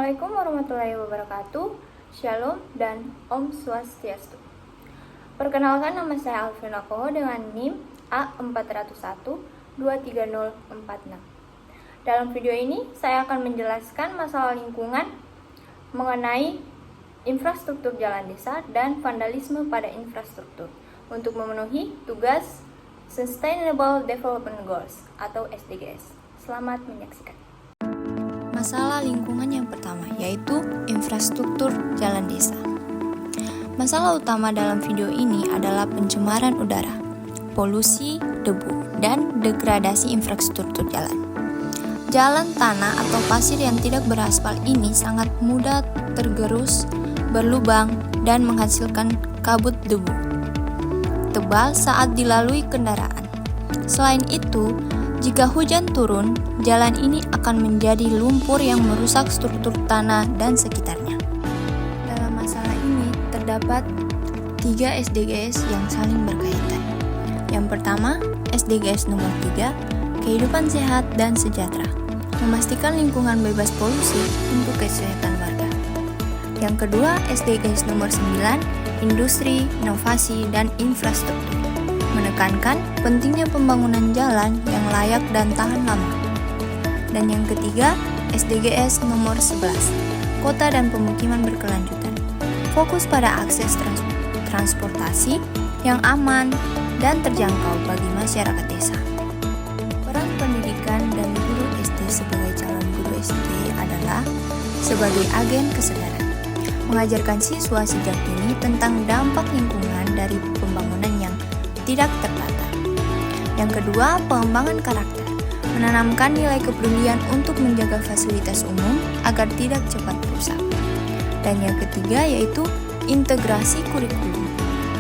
Assalamualaikum warahmatullahi wabarakatuh. Shalom dan Om Swastiastu. Perkenalkan, nama saya Alvina Koho dengan NIM A401-23046. Dalam video ini saya akan menjelaskan masalah lingkungan mengenai infrastruktur jalan desa dan vandalisme pada infrastruktur untuk memenuhi tugas Sustainable Development Goals atau SDGs. Selamat menyaksikan. Masalah lingkungan yang pertama yaitu infrastruktur jalan desa. Masalah utama dalam video ini adalah pencemaran udara, polusi, debu, dan degradasi infrastruktur jalan. Jalan tanah atau pasir yang tidak beraspal ini sangat mudah tergerus, berlubang, dan menghasilkan kabut debu tebal saat dilalui kendaraan. Selain itu, jika hujan turun, jalan ini akan menjadi lumpur yang merusak struktur tanah dan sekitarnya. Dalam masalah ini terdapat 3 SDGs yang saling berkaitan. Yang pertama, SDGs nomor 3, kehidupan sehat dan sejahtera, memastikan lingkungan bebas polusi untuk kesehatan warga. Yang kedua, SDGs nomor 9, industri, inovasi, dan infrastruktur, menekankan pentingnya pembangunan jalan yang layak dan tahan lama. Dan yang ketiga, SDGs nomor 11, kota dan pemukiman berkelanjutan, fokus pada akses transportasi yang aman dan terjangkau bagi masyarakat desa. Peran pendidikan dan guru SD sebagai calon guru SD adalah sebagai agen kesadaran, mengajarkan siswa sejak dini tentang dampak lingkungan dari pembangunan yang tidak tertata. Yang kedua, pengembangan karakter, menanamkan nilai kepedulian untuk menjaga fasilitas umum agar tidak cepat rusak. Dan yang ketiga yaitu integrasi kurikulum,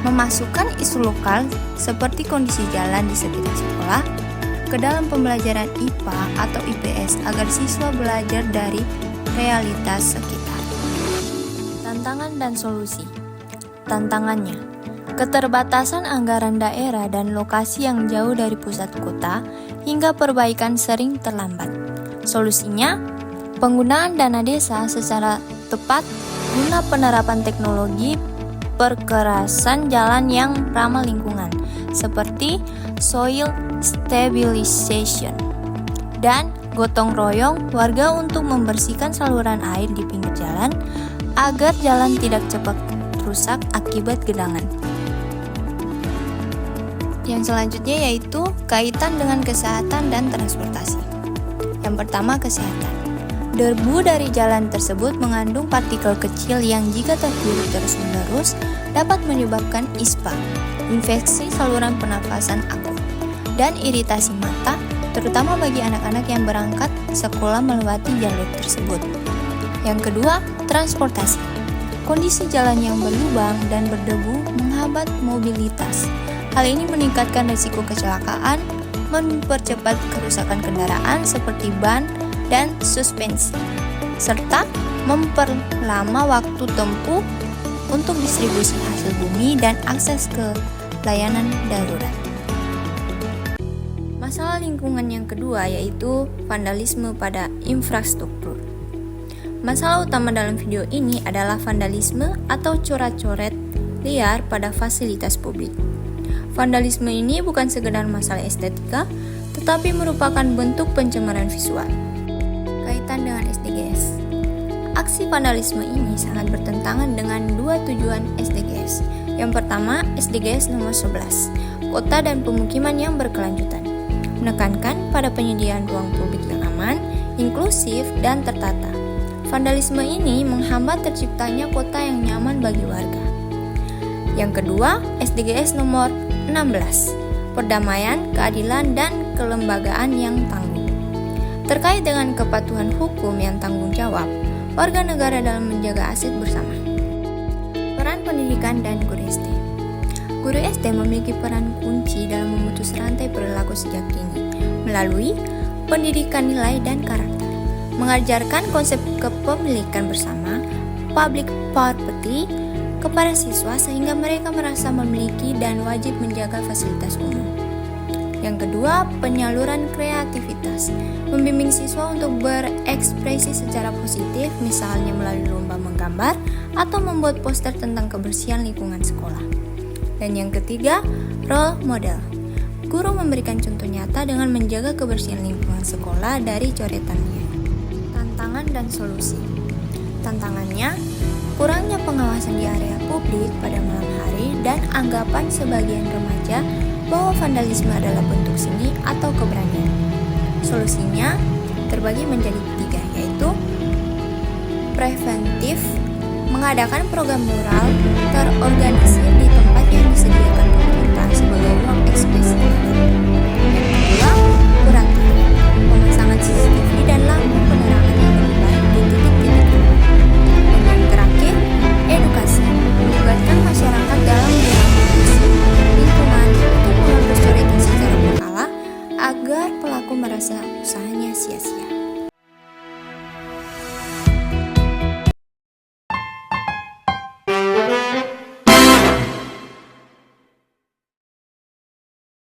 memasukkan isu lokal seperti kondisi jalan di sekitar sekolah ke dalam pembelajaran IPA atau IPS agar siswa belajar dari realitas sekitar. Tantangan dan solusi. Tantangannya, keterbatasan anggaran daerah dan lokasi yang jauh dari pusat kota hingga perbaikan sering terlambat. Solusinya, penggunaan dana desa secara tepat guna penerapan teknologi perkerasan jalan yang ramah lingkungan seperti soil stabilization dan gotong royong warga untuk membersihkan saluran air di pinggir jalan agar jalan tidak cepat rusak akibat genangan. Yang selanjutnya yaitu kaitan dengan kesehatan dan transportasi. Yang pertama, kesehatan. Debu dari jalan tersebut mengandung partikel kecil yang jika terhirup terus-menerus dapat menyebabkan ISPA, infeksi saluran pernafasan akut, dan iritasi mata, terutama bagi anak-anak yang berangkat sekolah melewati jalur tersebut. Yang kedua, transportasi. Kondisi jalan yang berlubang dan berdebu menghambat mobilitas. Hal ini meningkatkan risiko kecelakaan, mempercepat kerusakan kendaraan seperti ban dan suspensi, serta memperlama waktu tempuh untuk distribusi hasil bumi dan akses ke layanan darurat. Masalah lingkungan yang kedua yaitu vandalisme pada infrastruktur. Masalah utama dalam video ini adalah vandalisme atau coret-coret liar pada fasilitas publik. Vandalisme ini bukan sekedar masalah estetika, tetapi merupakan bentuk pencemaran visual. Kaitan dengan SDGs. Aksi vandalisme ini sangat bertentangan dengan 2 tujuan SDGs. Yang pertama, SDGs nomor 11, kota dan pemukiman yang berkelanjutan, menekankan pada penyediaan ruang publik yang aman, inklusif, dan tertata. Vandalisme ini menghambat terciptanya kota yang nyaman bagi warga. Yang kedua, SDGs nomor 16, perdamaian, keadilan, dan kelembagaan yang tangguh. Terkait dengan kepatuhan hukum yang tanggung jawab, warga negara dalam menjaga aset bersama. Peran pendidikan dan guru SD. Guru SD memiliki peran kunci dalam memutus rantai perilaku sejak dini, melalui pendidikan nilai dan karakter, mengajarkan konsep kepemilikan bersama, public property, kepada siswa sehingga mereka merasa memiliki dan wajib menjaga fasilitas umum. Yang kedua, penyaluran kreativitas. Membimbing siswa untuk berekspresi secara positif, misalnya melalui lomba menggambar atau membuat poster tentang kebersihan lingkungan sekolah. Dan yang ketiga, role model. Guru memberikan contoh nyata dengan menjaga kebersihan lingkungan sekolah dari coretan liar. Tantangan dan solusi. Tantangannya, kurangnya pengawasan di area publik pada malam hari dan anggapan sebagian remaja bahwa vandalisme adalah bentuk seni atau keberanian. Solusinya terbagi menjadi 3, yaitu preventif, mengadakan program mural terorganisir di tempat yang disediakan pemerintah sebagai ruang ekspresi. Yang kedua, kuratif, pemasangan CCTV dan lampu penerangan